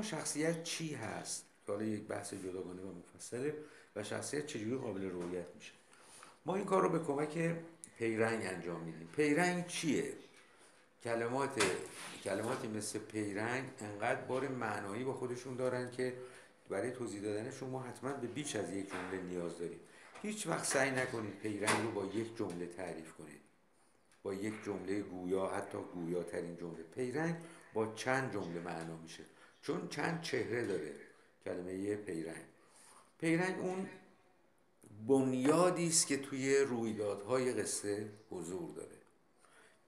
شخصیت چی هست؟ حالا یک بحث جداگانه و مفصله و شخصیت چجوری قابل رؤیت میشه. ما این کار رو به کمک پیرنگ انجام میدیم. پیرنگ چیه؟ کلماتی مثل پیرنگ انقدر بار معنایی با خودشون دارن که برای توضیح دادنشون ما حتما به بیش از یک جمله نیاز داریم. هیچ وقت سعی نکنید پیرنگ رو با یک جمله تعریف کنید، با یک جمله گویا، حتی گویاترین جمله. پیرنگ با چند جمله معنا میشه، چون چند چهره داره کلمه پیرنگ. پیرنگ اون بنیادی است که توی رویدادهای قصه حضور داره.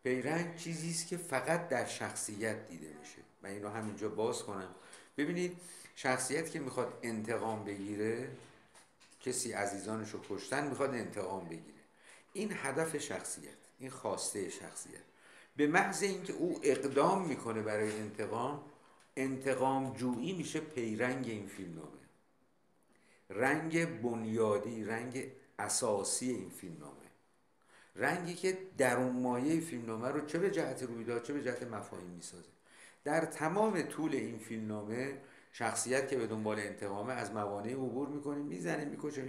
پیرنگ چیزی است که فقط در شخصیت دیده میشه. من اینو همینجا باز کنم. ببینید، شخصیت که میخواد انتقام بگیره، کسی عزیزانش رو کشتن میخواد انتقام بگیره، این هدف شخصیت، این خواسته شخصیت. به محض اینکه او اقدام میکنه برای انتقام جویی میشه پیرنگ این فیلمنامه، رنگ بنیادی، رنگ اساسی این فیلمنامه، رنگی که درون مایه فیلمنامه رو چه به جهت رویداد چه به جهت مفاهیم میسازه. در تمام طول این فیلمنامه شخصیت که به دنبال انتقامه از موانع عبور میکنه، میزنه، میکشه،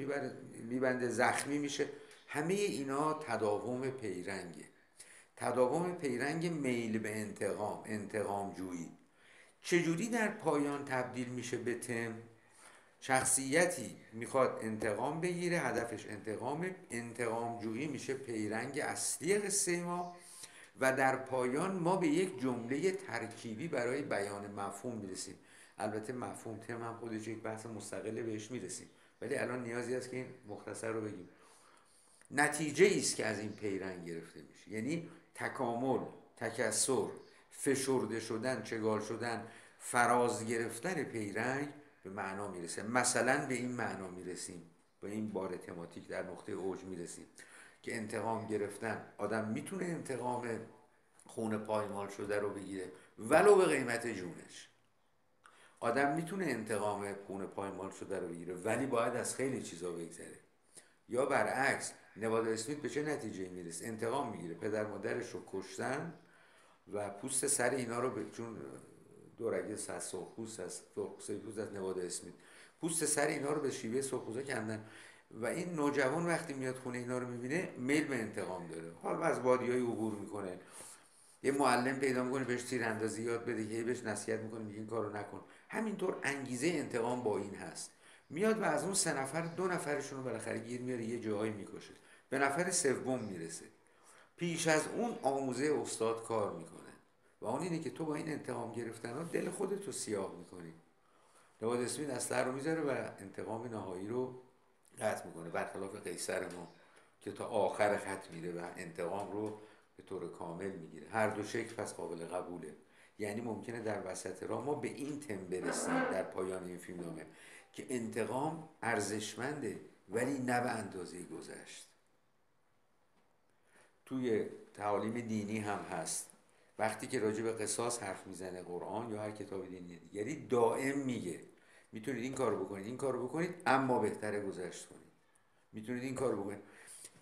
میبنده، زخمی میشه. همه اینا تداوم پیرنگه، تداوم پیرنگ میل به انتقام جویی. چجوری در پایان تبدیل میشه به تم؟ شخصیتی میخواد انتقام بگیره، هدفش انتقام جویی میشه پیرنگ اصلی قصه ما و در پایان ما به یک جمله ترکیبی برای بیان مفهوم میرسیم. البته مفهوم تم هم خودش یک بحث مستقله، بهش میرسیم، ولی الان نیازی است که این مختصر رو بگیم. نتیجه است که از این پیرنگ گرفته میشه، یعنی تکامل، تکثر، فشرده شدن، چگال شدن، فراز گرفتن پیرنگ به معنا میرسه. مثلا به این معنا میرسیم، به این بار تماتیک در نقطه اوج میرسیم که انتقام گرفتن، آدم میتونه انتقام خون پایمال شده رو بگیره ولو به قیمت جونش. آدم میتونه انتقام خون پایمال شده رو بگیره ولی باید از خیلی چیزا بگذره. یا برعکس، نواد اسمیت به چه نتیجه میرسه؟ انتقام میگیره، پدر مادرش رو کشتن و پوست سر اینا رو چون دورگه سرخپوست از سرخپوست از نواد اسمیت، پوست سر اینا رو به شیوه سرخپوستا کندن و این نوجوان وقتی میاد خونه اینا رو میبینه میل به انتقام داره. حالا از وادیای عبور میکنه، یه معلم پیدا میکنه بهش تیراندازی یاد بده که بهش نصیحت میکنه میگه این کارو نکن. همینطور انگیزه انتقام با این هست. میاد و از اون 3 نفر 2 نفرشون رو بالاخره گیر میاره، یه جایی میکشه، به نفر سوم میرسه. پیش از اون آموزه استاد کار میکنه و اون اینه که تو با این انتقام گرفتن ها دل خودت رو سیاه میکنی. نواد اسمیت اسلحه رو میذاره و انتقام نهایی رو قطع میکنه، برخلاف قیصر ما که تا آخر خط میره و انتقام رو به طور کامل میگیره. هر دو شکل پس قابل قبوله. یعنی ممکنه در وسط راه ما به این تم برسیم در پایان این فیلمنامه که انتقام ارزشمنده ولی نه به اندازه گذشت. توی تعالیم دینی هم هست، وقتی که راجع به قصاص حرف میزنه قرآن یا هر کتاب دینی دیگری دائم میگه میتونید این کارو بکنید، این کارو بکنید، اما بهتره گذشت کنید. میتونید این کارو بکنید.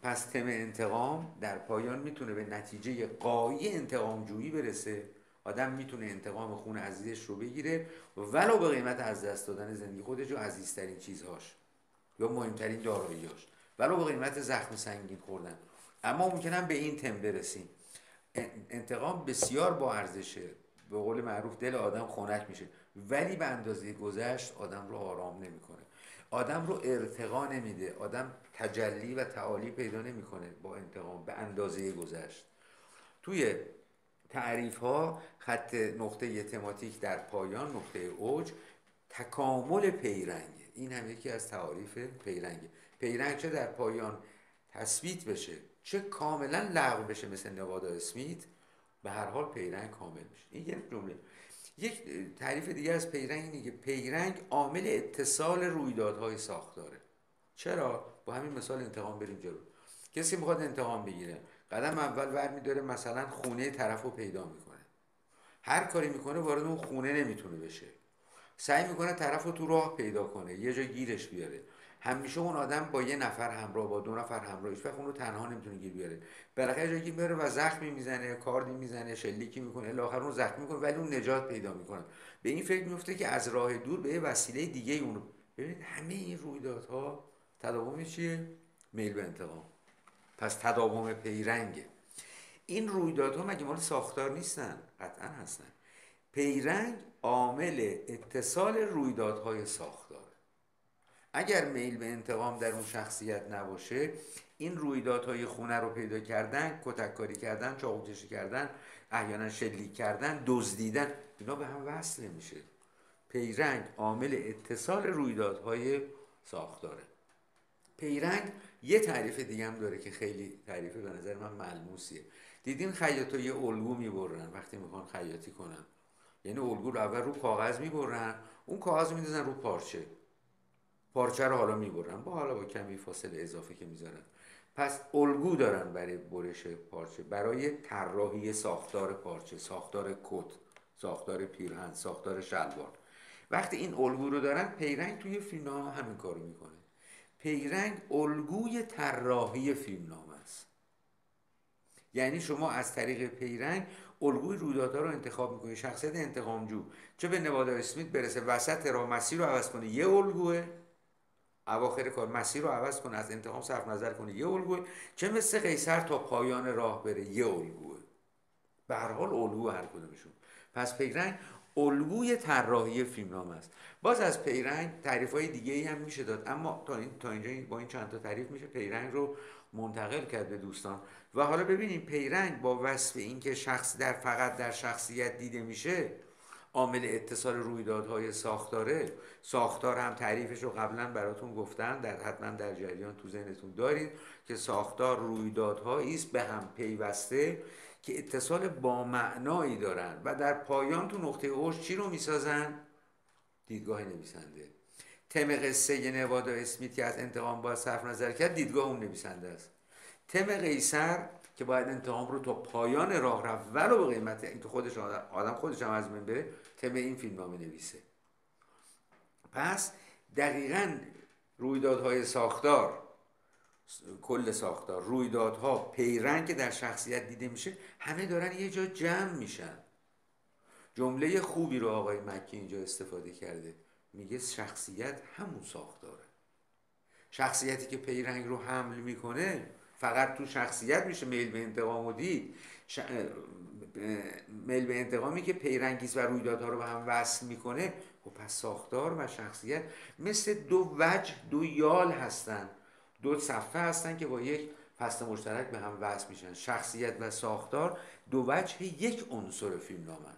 پس تم انتقام در پایان میتونه به نتیجه غایی انتقام جویی برسه. آدم میتونه انتقام خون عزیزش رو بگیره ولو به قیمت از دست دادن زندگی خودش و عزیزترین چیزهاش یا مهمترین دارایی‌هاش، ولو به قیمت زخم سنگین خوردن. اما ممکنه به این تم برسیم. انتقام بسیار با ارزشه، به قول معروف دل آدم خنک میشه، ولی به اندازه گذشت آدم رو آرام نمیکنه، آدم رو ارتقا نمیده، آدم تجلی و تعالی پیدا نمیکنه با انتقام به اندازه گذشت. توی تعریف ها خط نقطه تماتیک در پایان، نقطه اوج، تکامل پیرنگه. این هم یکی از تعاریف پیرنگه. پیرنگ چه در پایان تثبیت بشه چه کاملا لغو بشه مثل نوادا اسمیت، به هر حال پیرنگ کامل میشه. این یک جمله. یک تعریف دیگه از پیرنگ اینه که پیرنگ عامل اتصال رویدادهای ساختاره. چرا؟ با همین مثال انتقام بریم جلو. کسی میخواد انتقام بگیره، قدم اول برمی‌داره مثلا خونه طرف رو پیدا میکنه، هر کاری میکنه وارد اون خونه نمیتونه بشه، سعی میکنه طرف رو تو راه پیدا کنه، یه جا گیرش بیاره. همیشه اون آدم با یه نفر همراه، با 2 نفر همراه، هیچ وقت اون رو تنها نمیتونه گیر بیاره. بالاخره جا گیر میاره و زخمی میزنه، کاردی میزنه، شلیکی میکنه، الی آخر اون زخمی میکنه ولی اون نجات پیدا میکنه. به این فکر میفته که از راه دور به یه وسیله دیگه اونو. ببینید همه این رویدادها تداوم چیه؟ میل به انتقام. پس تداوم پیرنگه. این رویدادها مگه مال ساختار نیستن؟ قطعا هستن. پیرنگ عامل اتصال رویدادهای ساختار. اگر میل به انتقام در اون شخصیت نباشه، این رویدادهای خونه رو پیدا کردن، کتککاری کردن، چاقوکشی کردن، احیانا شلیک کردن، دزدیدن، اینا به هم وصل نمیشه. پیرنگ عامل اتصال رویدادهای ساختاره. پیرنگ یه تعریف دیگه هم داره که خیلی تعریف به نظر من ملموسیه. دیدین خیاطا یه الگو میبرن وقتی میخوان خیاطی کنن، یعنی الگو رو اول رو کاغذ میبرن، اون کاغذ رو میندازن رو پارچه رو حالا میبرن با کمی فاصله اضافه که میذارن. پس الگو دارن برای برش پارچه، برای طراحی ساختار پارچه، ساختار کت، ساختار پیرهن، ساختار شلوار. وقتی این الگو رو دارن، پیرنگ توی فیلمنامه همین کارو میکنه. پیرنگ الگوی طراحی فیلمنامه است. یعنی شما از طریق پیرنگ الگوی رویدادها رو انتخاب میکنید. شخصیت انتقامجو چه به نوادا اسمیت برسه وسط راه مسیر رو عوض کنه یه الگوه، اواخر کار مسیر رو عوض کنه، از انتقام صرف نظر کنه یه الگوه، چه مثل قیصر تا پایان راه بره یه الگوه. به هر حال الگو هر کدومشون. پس پیرنگ الگوی طراحی فیلمنامه است. باز از پیرنگ تعریف‌های دیگه‌ای هم میشه داد، اما تا اینجا با این چند تا تعریف میشه پیرنگ رو منتقل کرد به دوستان. و حالا ببینیم پیرنگ با وصف اینکه شخص فقط در شخصیت دیده میشه، عامل اتصال رویدادهای ساختاره. ساختار هم تعریفش رو قبلا براتون گفتم، حتما در جریان تو ذهنتون دارید که ساختار رویدادهایی است به هم پیوسته که اتصال با معنایی دارن و در پایان تو نقطه اوج چی رو میسازن؟ دیدگاه نویسنده. تم قصه نوادا اسمیت که از انتقام باید صرف نظر کرد، دیدگاه اون نویسنده است. تم قیصر که باید انتقام رو تا پایان راه رفت ولو به قیمت اینکه خودش آدم خودش هم از بین بره، تم این فیلمنامه نویسه. پس دقیقاً رویدادهای ساختار، کل ساختار، رویدادها، پیرنگ که در شخصیت دیده میشه، همه دارن یه جا جمع میشن. جمله خوبی رو آقای مکی اینجا استفاده کرده، میگه شخصیت همون ساختاره. شخصیتی که پیرنگ رو حمل میکنه فقط تو شخصیت میشه میل به انتقام و دید. میل به انتقامی که پیرنگیز و رویدادها رو به هم وصل میکنه، و پس ساختار و شخصیت مثل دو وجه، دو یال هستن، دو صفحه هستن که با یک فصل مشترک به هم وصل میشن. شخصیت و ساختار دو وجه یک عنصر فیلمنامه.